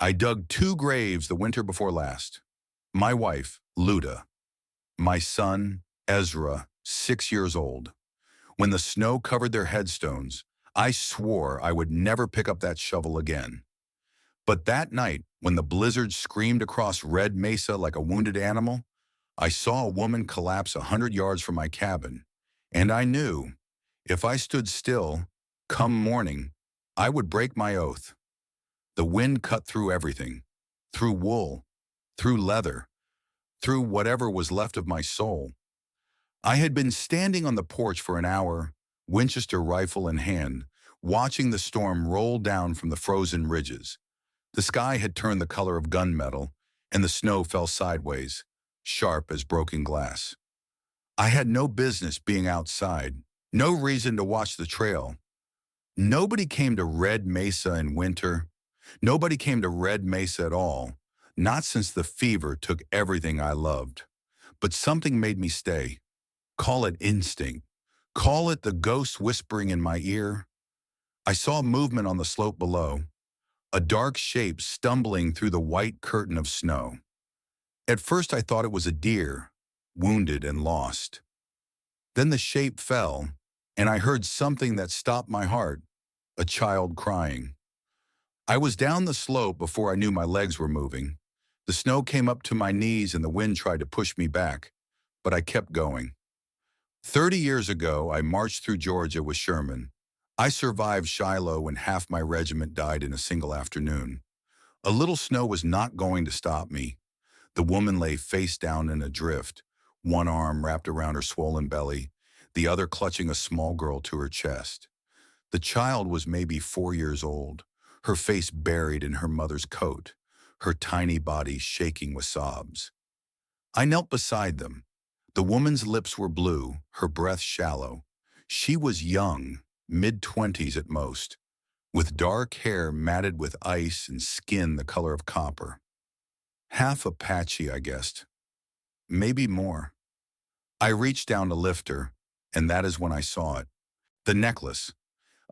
I dug 2 graves the winter before last. My wife, Luda. My son, Ezra, 6 years old. When the snow covered their headstones, I swore I would never pick up that shovel again. But that night, when the blizzard screamed across Red Mesa like a wounded animal, I saw a woman collapse 100 yards from my cabin, and I knew, if I stood still, come morning, I would break my oath. The wind cut through everything, through wool, through leather, through whatever was left of my soul. I had been standing on the porch for an hour, Winchester rifle in hand, watching the storm roll down from the frozen ridges. The sky had turned the color of gunmetal, and the snow fell sideways, sharp as broken glass. I had no business being outside, no reason to watch the trail. Nobody came to Red Mesa in winter. Nobody came to Red Mesa at all, not since the fever took everything I loved. But something made me stay. Call it instinct. Call it the ghost whispering in my ear. I saw movement on the slope below, a dark shape stumbling through the white curtain of snow. At first I thought it was a deer, wounded and lost. Then the shape fell, and I heard something that stopped my heart, a child crying. I was down the slope before I knew my legs were moving. The snow came up to my knees and the wind tried to push me back, but I kept going. 30 years ago, I marched through Georgia with Sherman. I survived Shiloh when half my regiment died in a single afternoon. A little snow was not going to stop me. The woman lay face down in a drift, one arm wrapped around her swollen belly, the other clutching a small girl to her chest. The child was maybe 4 years old, her face buried in her mother's coat, her tiny body shaking with sobs. I knelt beside them. The woman's lips were blue, her breath shallow. She was young, mid-20s at most, with dark hair matted with ice and skin the color of copper. Half Apache, I guessed. Maybe more. I reached down to lift her, and that is when I saw it. The necklace.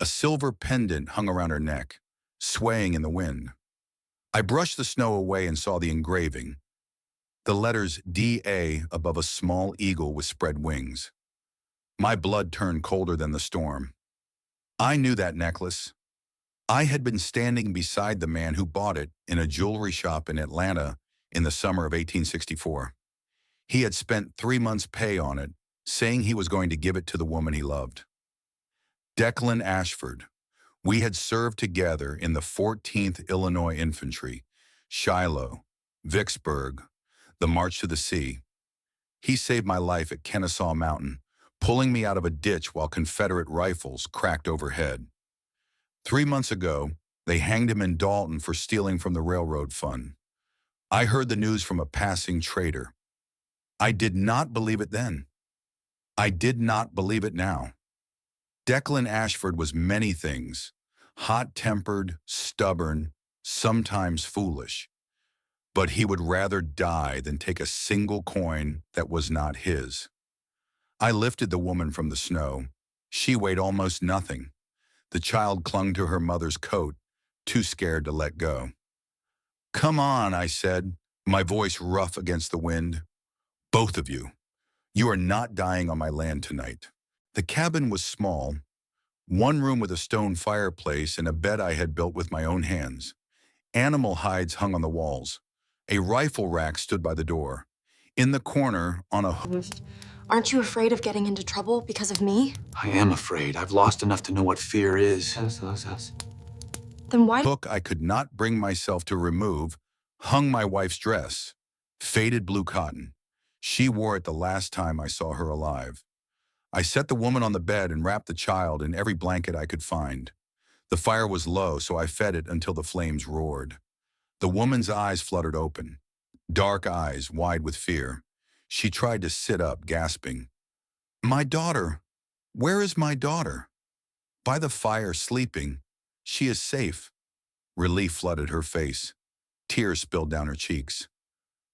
A silver pendant hung around her neck, swaying in the wind. I brushed the snow away and saw the engraving. The letters D.A. above a small eagle with spread wings. My blood turned colder than the storm. I knew that necklace. I had been standing beside the man who bought it in a jewelry shop in Atlanta in the summer of 1864. He had spent 3 months' pay on it, saying he was going to give it to the woman he loved. Declan Ashford. We had served together in the 14th Illinois Infantry, Shiloh, Vicksburg, the March to the Sea. He saved my life at Kennesaw Mountain, pulling me out of a ditch while Confederate rifles cracked overhead. 3 months ago, they hanged him in Dalton for stealing from the railroad fund. I heard the news from a passing trader. I did not believe it then. I did not believe it now. Declan Ashford was many things, hot-tempered, stubborn, sometimes foolish. But he would rather die than take a single coin that was not his. I lifted the woman from the snow. She weighed almost nothing. The child clung to her mother's coat, too scared to let go. "Come on," I said, my voice rough against the wind. "Both of you. You are not dying on my land tonight." The cabin was small, one room with a stone fireplace and a bed I had built with my own hands. Animal hides hung on the walls. A rifle rack stood by the door. In the corner, on a hook. Aren't you afraid of getting into trouble because of me? I am afraid. I've lost enough to know what fear is. Then why? Hook I could not bring myself to remove hung my wife's dress, faded blue cotton. She wore it the last time I saw her alive. I set the woman on the bed and wrapped the child in every blanket I could find. The fire was low, so I fed it until the flames roared. The woman's eyes fluttered open, dark eyes wide with fear. She tried to sit up, gasping. "My daughter! Where is my daughter?" "By the fire, sleeping. She is safe." Relief flooded her face. Tears spilled down her cheeks.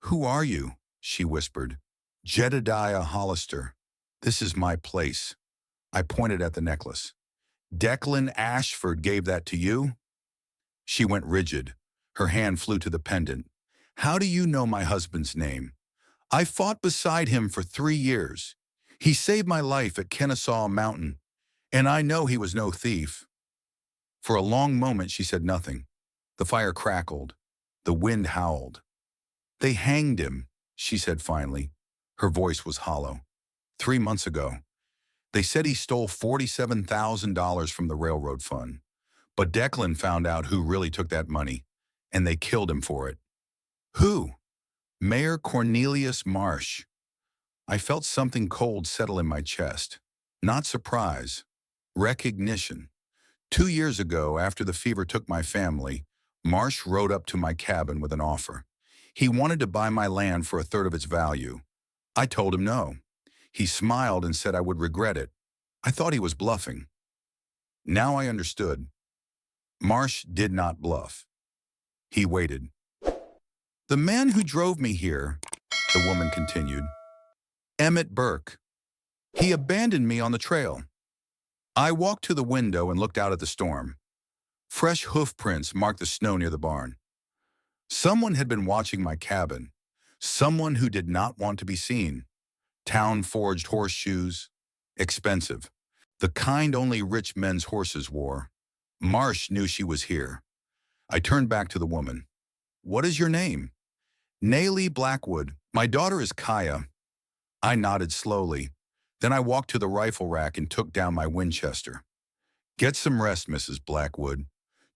"Who are you?" she whispered. "Jedediah Hollister. This is my place." I pointed at the necklace. "Declan Ashford gave that to you?" She went rigid. Her hand flew to the pendant. How do you know my husband's name? I fought beside him for 3 years. He saved my life at Kennesaw Mountain, and I know he was no thief. For a long moment she said nothing. The fire crackled. The wind howled. They hanged him, she said finally. Her voice was hollow. 3 months ago. They said he stole $47,000 from the railroad fund. But Declan found out who really took that money, and they killed him for it. Who? Mayor Cornelius Marsh. I felt something cold settle in my chest. Not surprise. Recognition. 2 years ago, after the fever took my family, Marsh rode up to my cabin with an offer. He wanted to buy my land for 1/3 of its value. I told him no. He smiled and said I would regret it. I thought he was bluffing. Now I understood. Marsh did not bluff. He waited. The man who drove me here, the woman continued, Emmett Burke. He abandoned me on the trail. I walked to the window and looked out at the storm. Fresh hoof prints marked the snow near the barn. Someone had been watching my cabin. Someone who did not want to be seen. Town-forged horseshoes. Expensive. The kind only rich men's horses wore. Marsh knew she was here. I turned back to the woman. What is your name? Naylee Blackwood. My daughter is Kaya. I nodded slowly. Then I walked to the rifle rack and took down my Winchester. Get some rest, Mrs. Blackwood.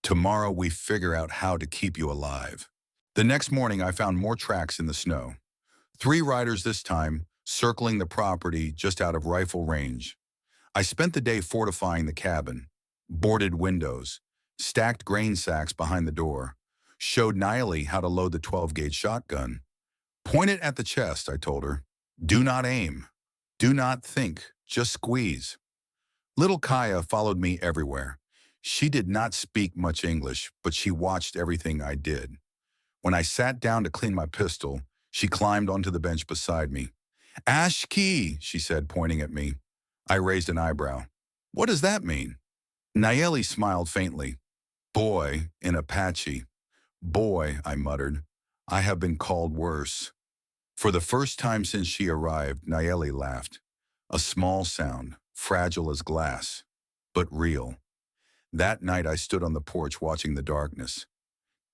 Tomorrow we figure out how to keep you alive. The next morning I found more tracks in the snow. 3 riders this time, circling the property just out of rifle range. I spent the day fortifying the cabin. Boarded windows, stacked grain sacks behind the door, showed Nayeli how to load the 12-gauge shotgun. Point it at the chest, I told her. Do not aim. Do not think. Just squeeze. Little Kaya followed me everywhere. She did not speak much English, but she watched everything I did. When I sat down to clean my pistol, she climbed onto the bench beside me. Ashkey, she said, pointing at me. I raised an eyebrow. What does that mean? Nayeli smiled faintly. Boy in Apache. Boy, I muttered. I have been called worse. For the first time since she arrived, Nayeli laughed. A small sound, fragile as glass, but real. That night I stood on the porch watching the darkness.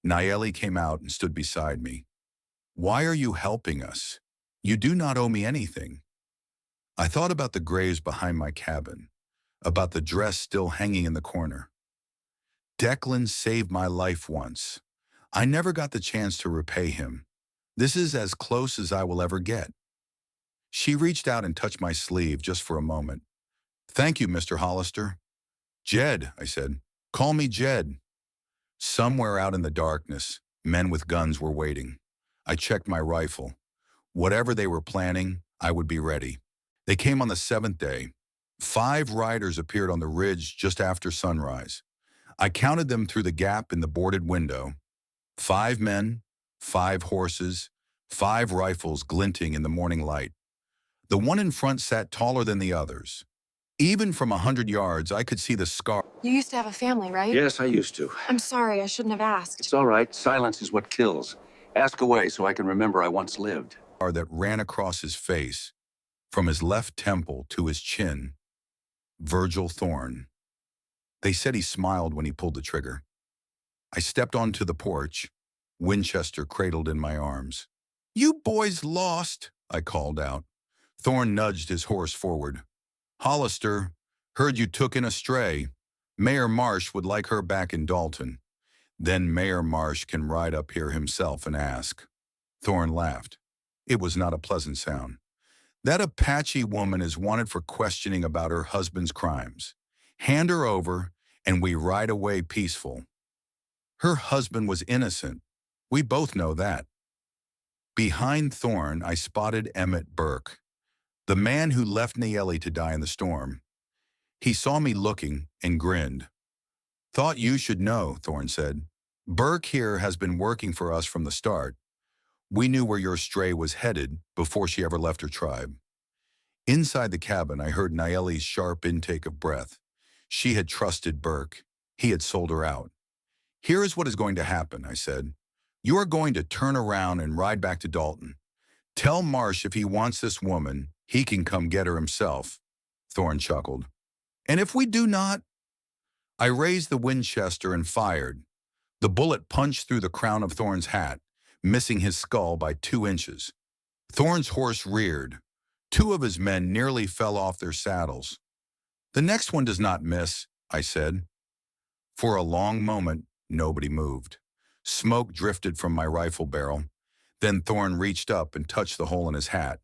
Nayeli came out and stood beside me. Why are you helping us? You do not owe me anything. I thought about the graves behind my cabin, about the dress still hanging in the corner. Declan saved my life once. I never got the chance to repay him. This is as close as I will ever get. She reached out and touched my sleeve just for a moment. Thank you, Mr. Hollister. Jed, I said. Call me Jed. Somewhere out in the darkness, men with guns were waiting. I checked my rifle. Whatever they were planning, I would be ready. They came on the 7th day. 5 riders appeared on the ridge just after sunrise. I counted them through the gap in the boarded window. 5 men, 5 horses, 5 rifles glinting in the morning light. The one in front sat taller than the others. Even from 100 yards, I could see the scar. You used to have a family, right? Yes, I used to. I'm sorry, I shouldn't have asked. It's all right. Silence is what kills. Ask away so I can remember I once lived. That ran across his face, from his left temple to his chin. Virgil Thorne. They said he smiled when he pulled the trigger. I stepped onto the porch, Winchester cradled in my arms. You boys lost, I called out. Thorne nudged his horse forward. Hollister, heard you took in a stray. Mayor Marsh would like her back in Dalton. Then Mayor Marsh can ride up here himself and ask. Thorne laughed. It was not a pleasant sound. That Apache woman is wanted for questioning about her husband's crimes. Hand her over, and we ride away peaceful. Her husband was innocent. We both know that. Behind Thorne, I spotted Emmett Burke, the man who left Nayeli to die in the storm. He saw me looking and grinned. Thought you should know, Thorne said. Burke here has been working for us from the start. We knew where your stray was headed before she ever left her tribe. Inside the cabin, I heard Nayeli's sharp intake of breath. She had trusted Burke. He had sold her out. Here is what is going to happen, I said. You are going to turn around and ride back to Dalton. Tell Marsh if he wants this woman, he can come get her himself. Thorne chuckled. And if we do not? I raised the Winchester and fired. The bullet punched through the crown of Thorne's hat, missing his skull by 2 inches. Thorne's horse reared. 2 of his men nearly fell off their saddles. The next one does not miss, I said. For a long moment, nobody moved. Smoke drifted from my rifle barrel. Then Thorne reached up and touched the hole in his hat.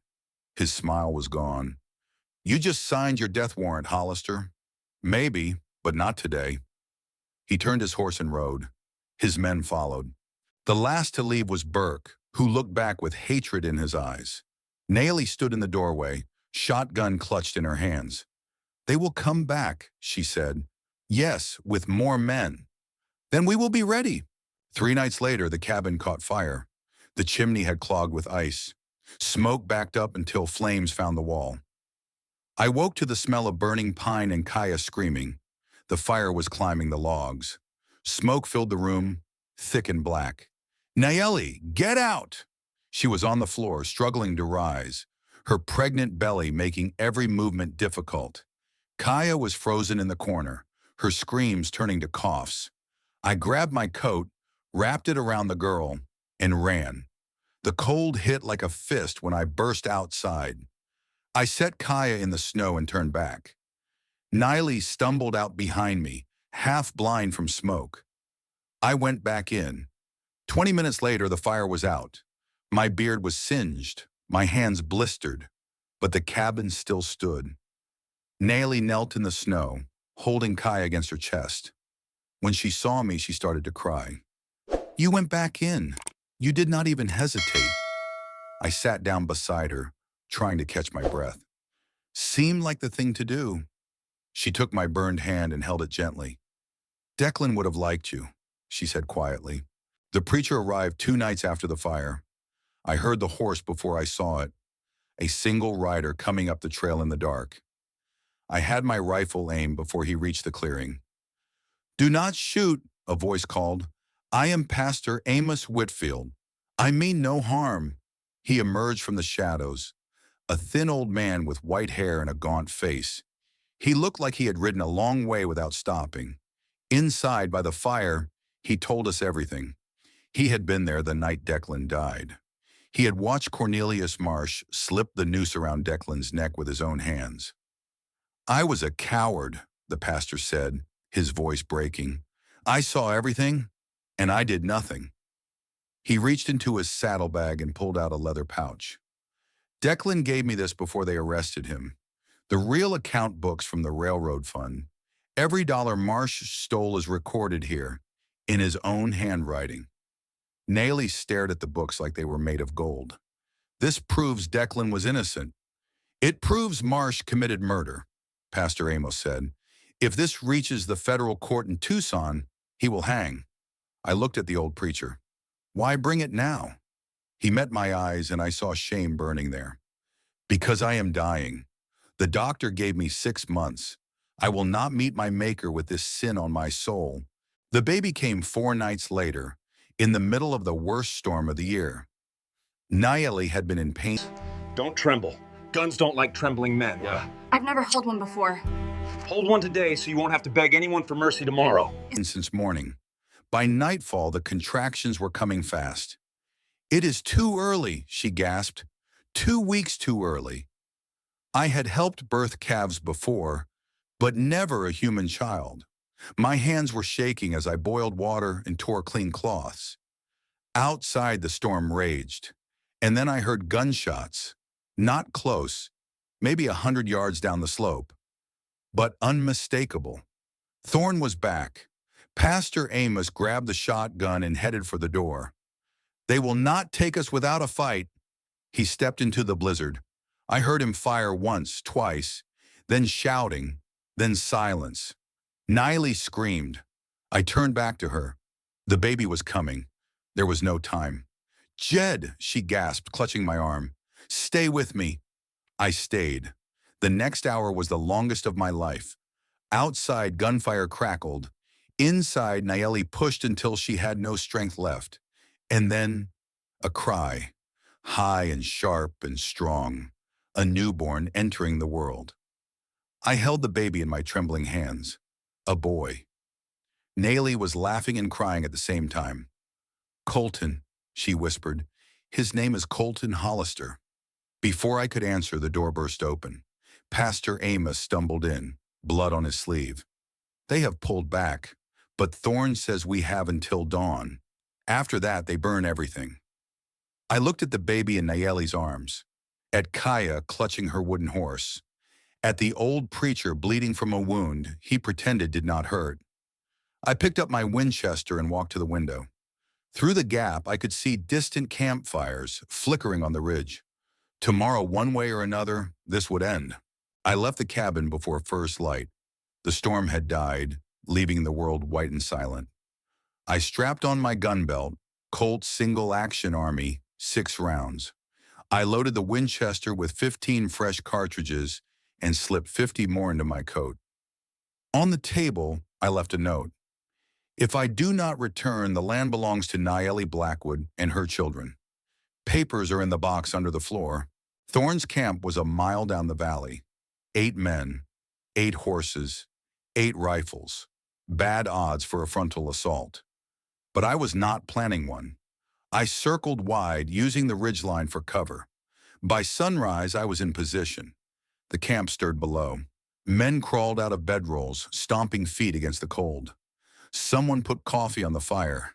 His smile was gone. You just signed your death warrant, Hollister. Maybe, but not today. He turned his horse and rode. His men followed. The last to leave was Burke, who looked back with hatred in his eyes. Naley stood in the doorway, shotgun clutched in her hands. They will come back, she said. Yes, with more men. Then we will be ready. 3 nights later, the cabin caught fire. The chimney had clogged with ice. Smoke backed up until flames found the wall. I woke to the smell of burning pine and Kaya screaming. The fire was climbing the logs. Smoke filled the room, thick and black. Nayeli, get out! She was on the floor, struggling to rise, her pregnant belly making every movement difficult. Kaya was frozen in the corner, her screams turning to coughs. I grabbed my coat, wrapped it around the girl, and ran. The cold hit like a fist when I burst outside. I set Kaya in the snow and turned back. Niley stumbled out behind me, half blind from smoke. I went back in. 20 minutes later, the fire was out. My beard was singed, my hands blistered, but the cabin still stood. Naley knelt in the snow, holding Kaya against her chest. When she saw me, she started to cry. You went back in. You did not even hesitate. I sat down beside her, trying to catch my breath. Seemed like the thing to do. She took my burned hand and held it gently. Declan would have liked you, she said quietly. The preacher arrived 2 nights after the fire. I heard the horse before I saw it, a single rider coming up the trail in the dark. I had my rifle aimed before he reached the clearing. Do not shoot, a voice called. I am Pastor Amos Whitfield. I mean no harm. He emerged from the shadows, a thin old man with white hair and a gaunt face. He looked like he had ridden a long way without stopping. Inside, by the fire, he told us everything. He had been there the night Declan died. He had watched Cornelius Marsh slip the noose around Declan's neck with his own hands. I was a coward, the pastor said, his voice breaking. I saw everything, and I did nothing. He reached into his saddlebag and pulled out a leather pouch. Declan gave me this before they arrested him. The real account books from the railroad fund. Every dollar Marsh stole is recorded here, in his own handwriting. Naley stared at the books like they were made of gold. This proves Declan was innocent. It proves Marsh committed murder, Pastor Amos said. If this reaches the federal court in Tucson, he will hang. I looked at the old preacher. Why bring it now? He met my eyes and I saw shame burning there. Because I am dying. The doctor gave me 6 months. I will not meet my maker with this sin on my soul. The baby came 4 nights later, in the middle of the worst storm of the year. Nayeli had been in pain. Don't tremble. Guns don't like trembling men. Yeah. I've never held one before. Hold one today so you won't have to beg anyone for mercy tomorrow. Since morning. By nightfall, the contractions were coming fast. It is too early, she gasped. 2 weeks too early. I had helped birth calves before, but never a human child. My hands were shaking as I boiled water and tore clean cloths. Outside, the storm raged, and then I heard gunshots, not close, maybe 100 yards down the slope, but unmistakable. Thorne was back. Pastor Amos grabbed the shotgun and headed for the door. They will not take us without a fight. He stepped into the blizzard. I heard him fire once, twice, then shouting, then silence. Niley screamed. I turned back to her. The baby was coming. There was no time. Jed, she gasped, clutching my arm. Stay with me. I stayed. The next hour was the longest of my life. Outside, gunfire crackled. Inside, Nayeli pushed until she had no strength left. And then a cry, high and sharp and strong, a newborn entering the world. I held the baby in my trembling hands. A boy. Nayeli was laughing and crying at the same time. Colton, she whispered. His name is Colton Hollister. Before I could answer, the door burst open. Pastor Amos stumbled in, blood on his sleeve. They have pulled back, but Thorne says we have until dawn. After that, they burn everything. I looked at the baby in Nayeli's arms, at Kaya clutching her wooden horse, at the old preacher bleeding from a wound he pretended did not hurt. I picked up my Winchester and walked to the window. Through the gap, I could see distant campfires flickering on the ridge. Tomorrow, one way or another, this would end. I left the cabin before first light. The storm had died, leaving the world white and silent. I strapped on my gun belt, Colt Single Action Army, 6 rounds. I loaded the Winchester with 15 fresh cartridges and slipped 50 more into my coat. On the table, I left a note. If I do not return, the land belongs to Nayeli Blackwood and her children. Papers are in the box under the floor. Thorne's camp was a mile down the valley. 8 men, 8 horses, 8 rifles. Bad odds for a frontal assault. But I was not planning one. I circled wide, using the ridgeline for cover. By sunrise, I was in position. The camp stirred below. Men crawled out of bedrolls, stomping feet against the cold. Someone put coffee on the fire.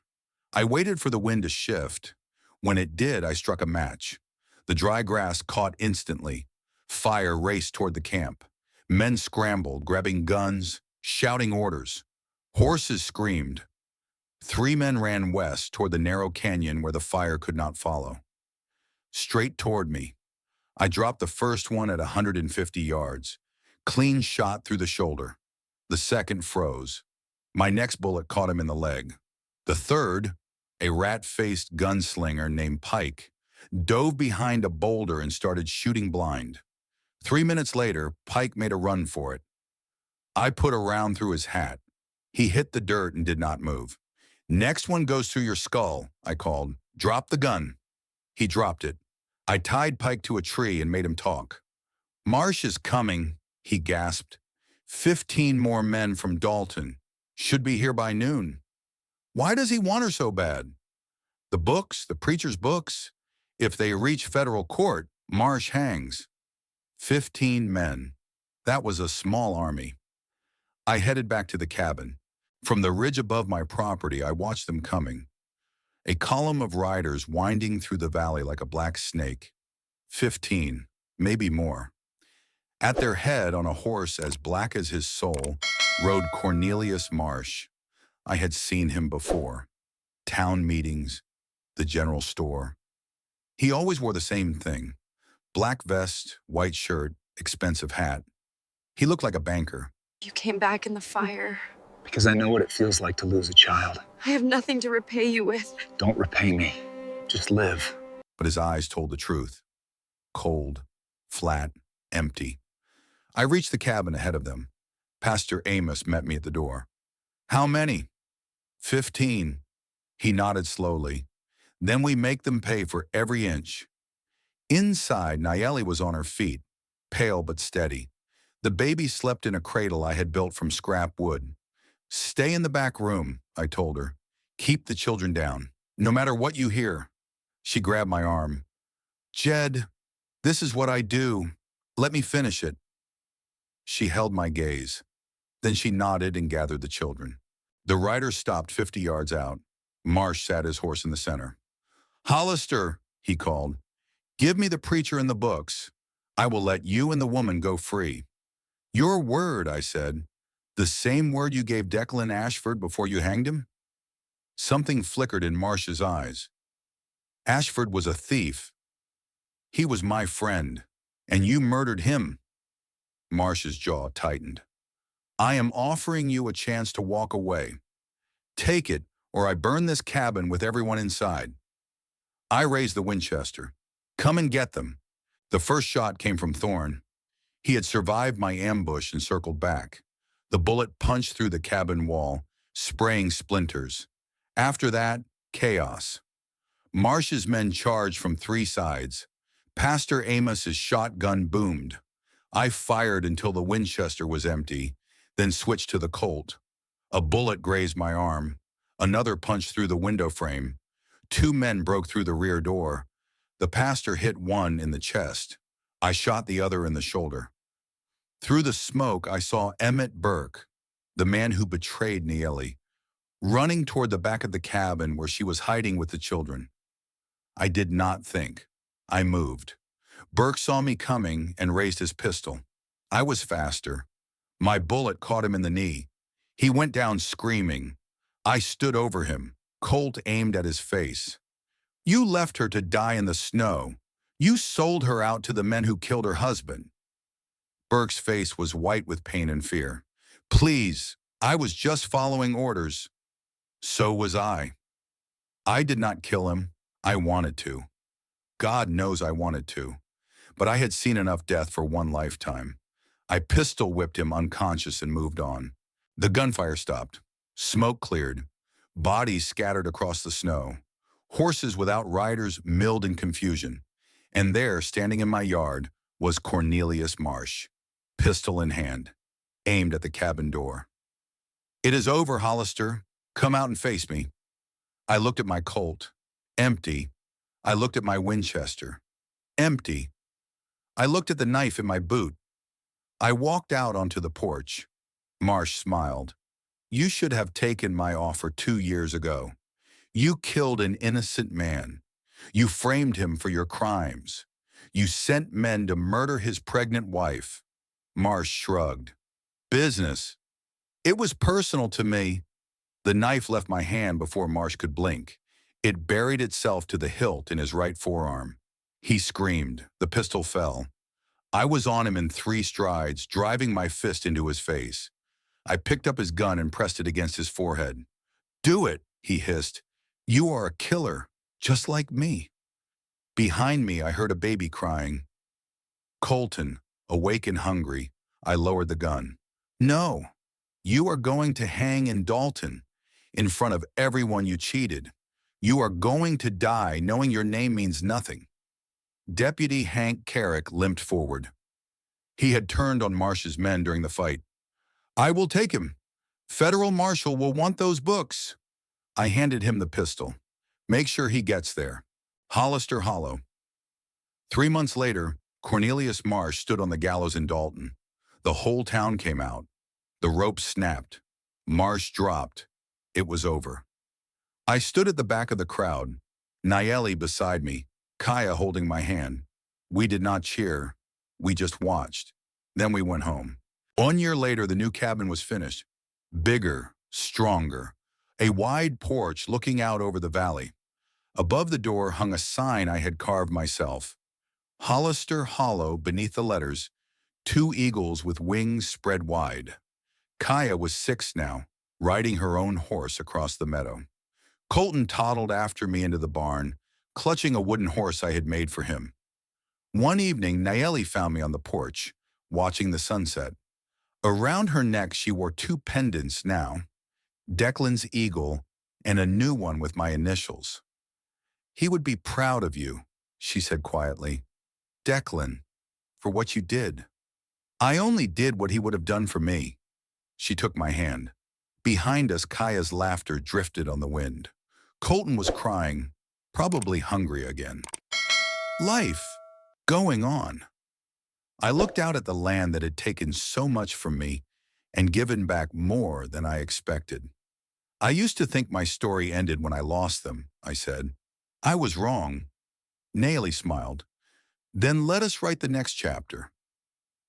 I waited for the wind to shift. When it did, I struck a match. The dry grass caught instantly. Fire raced toward the camp. Men scrambled, grabbing guns, shouting orders. Horses screamed. 3 men ran west toward the narrow canyon where the fire could not follow. Straight toward me. I dropped the first one at 150 yards. Clean shot through the shoulder. The second froze. My next bullet caught him in the leg. The third, a rat-faced gunslinger named Pike, dove behind a boulder and started shooting blind. 3 minutes later, Pike made a run for it. I put a round through his hat. He hit the dirt and did not move. Next one goes through your skull, I called. Drop the gun. He dropped it. I tied Pike to a tree and made him talk. Marsh is coming, he gasped. 15 more men from Dalton. Should be here by noon. Why does he want her so bad? The books, the preacher's books. If they reach federal court, Marsh hangs. 15 men. That was a small army. I headed back to the cabin. From the ridge above my property, I watched them coming. A column of riders winding through the valley like a black snake. 15, maybe more. At their head, on a horse as black as his soul, rode Cornelius Marsh. I had seen him before. Town meetings, the general store. He always wore the same thing. Black vest, white shirt, expensive hat. He looked like a banker. You came back in the fire. Because I know what it feels like to lose a child. I have nothing to repay you with. Don't repay me. Just live. But his eyes told the truth. Cold, flat, empty. I reached the cabin ahead of them. Pastor Amos met me at the door. How many? 15. He nodded slowly. Then we make them pay for every inch. Inside, Nayeli was on her feet, pale but steady. The baby slept in a cradle I had built from scrap wood. Stay in the back room, I told her. Keep the children down, no matter what you hear. She grabbed my arm. Jed, this is what I do. Let me finish it. She held my gaze. Then she nodded and gathered the children. The rider stopped 50 yards out. Marsh sat his horse in the center. Hollister, he called, give me the preacher and the books. I will let you and the woman go free. Your word, I said. The same word you gave Declan Ashford before you hanged him? Something flickered in Marsh's eyes. Ashford was a thief. He was my friend, and you murdered him. Marsh's jaw tightened. I am offering you a chance to walk away. Take it, or I burn this cabin with everyone inside. I raised the Winchester. Come and get them. The first shot came from Thorne. He had survived my ambush and circled back. The bullet punched through the cabin wall, spraying splinters. After that, chaos. Marsh's men charged from three sides. Pastor Amos's shotgun boomed. I fired until the Winchester was empty, then switched to the Colt. A bullet grazed my arm. Another punched through the window frame. Two men broke through the rear door. The pastor hit one in the chest. I shot the other in the shoulder. Through the smoke, I saw Emmett Burke, the man who betrayed Niele, running toward the back of the cabin where she was hiding with the children. I did not think. I moved. Burke saw me coming and raised his pistol. I was faster. My bullet caught him in the knee. He went down screaming. I stood over him. Colt aimed at his face. You left her to die in the snow. You sold her out to the men who killed her husband. Burke's face was white with pain and fear. Please, I was just following orders. So was I. I did not kill him. I wanted to. God knows I wanted to. But I had seen enough death for one lifetime. I pistol whipped him unconscious and moved on. The gunfire stopped. Smoke cleared. Bodies scattered across the snow. Horses without riders milled in confusion. And there, standing in my yard, was Cornelius Marsh, pistol in hand, aimed at the cabin door. It is over, Hollister. Come out and face me. I looked at my Colt. Empty. I looked at my Winchester. Empty. I looked at the knife in my boot. I walked out onto the porch. Marsh smiled. You should have taken my offer 2 years ago. You killed an innocent man. You framed him for your crimes. You sent men to murder his pregnant wife. Marsh shrugged. Business. It was personal to me. The knife left my hand before Marsh could blink. It buried itself to the hilt in his right forearm. He screamed. The pistol fell. I was on him in 3 strides, driving my fist into his face. I picked up his gun and pressed it against his forehead. Do it, he hissed. You are a killer, just like me. Behind me, I heard a baby crying. Colton, awake and hungry, I lowered the gun. No, you are going to hang in Dalton, in front of everyone you cheated. You are going to die knowing your name means nothing. Deputy Hank Carrick limped forward. He had turned on Marsh's men during the fight. I will take him. Federal Marshal will want those books. I handed him the pistol. Make sure he gets there. Hollister Hollow. 3 months later, Cornelius Marsh stood on the gallows in Dalton. The whole town came out. The rope snapped. Marsh dropped. It was over. I stood at the back of the crowd, Niele beside me, Kaya holding my hand. We did not cheer. We just watched. Then we went home. 1 year later, the new cabin was finished. Bigger, stronger. A wide porch looking out over the valley. Above the door hung a sign I had carved myself. Hollister Hollow beneath the letters, 2 eagles with wings spread wide. Kaya was 6 now, riding her own horse across the meadow. Colton toddled after me into the barn, clutching a wooden horse I had made for him. One evening, Niele found me on the porch, watching the sunset. Around her neck, she wore 2 pendants now, Declan's eagle and a new one with my initials. He would be proud of you, she said quietly. Declan, for what you did. I only did what he would have done for me. She took my hand. Behind us, Kaya's laughter drifted on the wind. Colton was crying, probably hungry again. Life, going on. I looked out at the land that had taken so much from me and given back more than I expected. I used to think my story ended when I lost them, I said. I was wrong. Niele smiled. Then let us write the next chapter.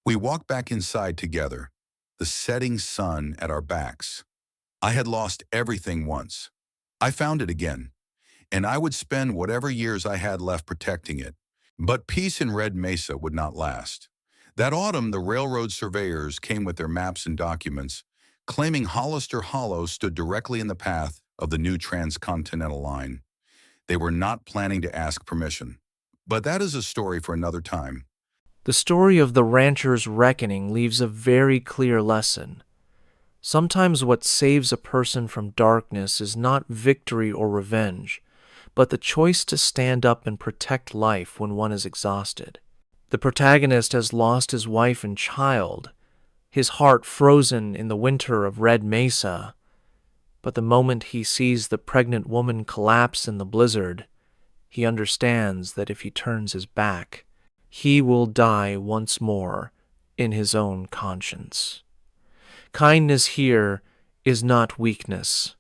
We walked back inside together, the setting sun at our backs. I had lost everything once. I found it again, and I would spend whatever years I had left protecting it. But peace in Red Mesa would not last. That autumn, the railroad surveyors came with their maps and documents, claiming Hollister Hollow stood directly in the path of the new transcontinental line. They were not planning to ask permission. But that is a story for another time. The story of the rancher's reckoning leaves a very clear lesson. Sometimes what saves a person from darkness is not victory or revenge, but the choice to stand up and protect life when one is exhausted. The protagonist has lost his wife and child, his heart frozen in the winter of Red Mesa, but the moment he sees the pregnant woman collapse in the blizzard, he understands that if he turns his back, he will die once more in his own conscience. Kindness here is not weakness,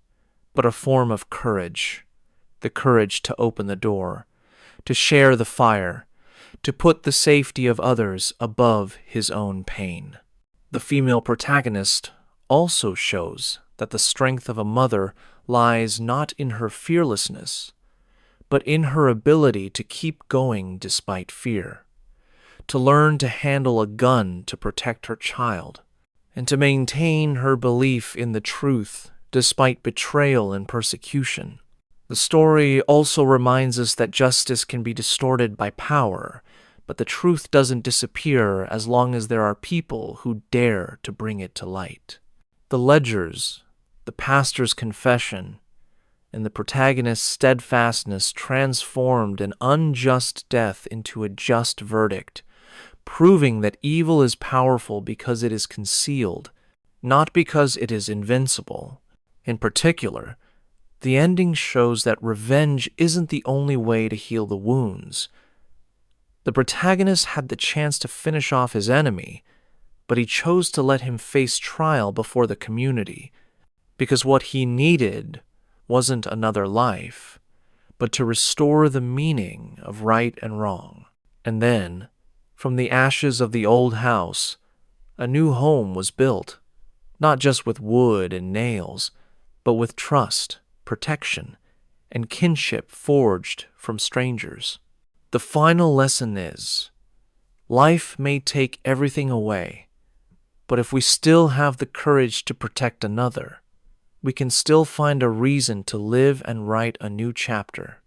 but a form of courage, the courage to open the door, to share the fire, to put the safety of others above his own pain. The female protagonist also shows that the strength of a mother lies not in her fearlessness, but in her ability to keep going despite fear, to learn to handle a gun to protect her child, and to maintain her belief in the truth despite betrayal and persecution. The story also reminds us that justice can be distorted by power, but the truth doesn't disappear as long as there are people who dare to bring it to light. The ledgers, the pastor's confession, and the protagonist's steadfastness transformed an unjust death into a just verdict, proving that evil is powerful because it is concealed, not because it is invincible. In particular, the ending shows that revenge isn't the only way to heal the wounds. The protagonist had the chance to finish off his enemy, but he chose to let him face trial before the community, because what he needed wasn't another life, but to restore the meaning of right and wrong. And then, from the ashes of the old house, a new home was built, not just with wood and nails, but with trust, protection, and kinship forged from strangers. The final lesson is, life may take everything away, but if we still have the courage to protect another, we can still find a reason to live and write a new chapter.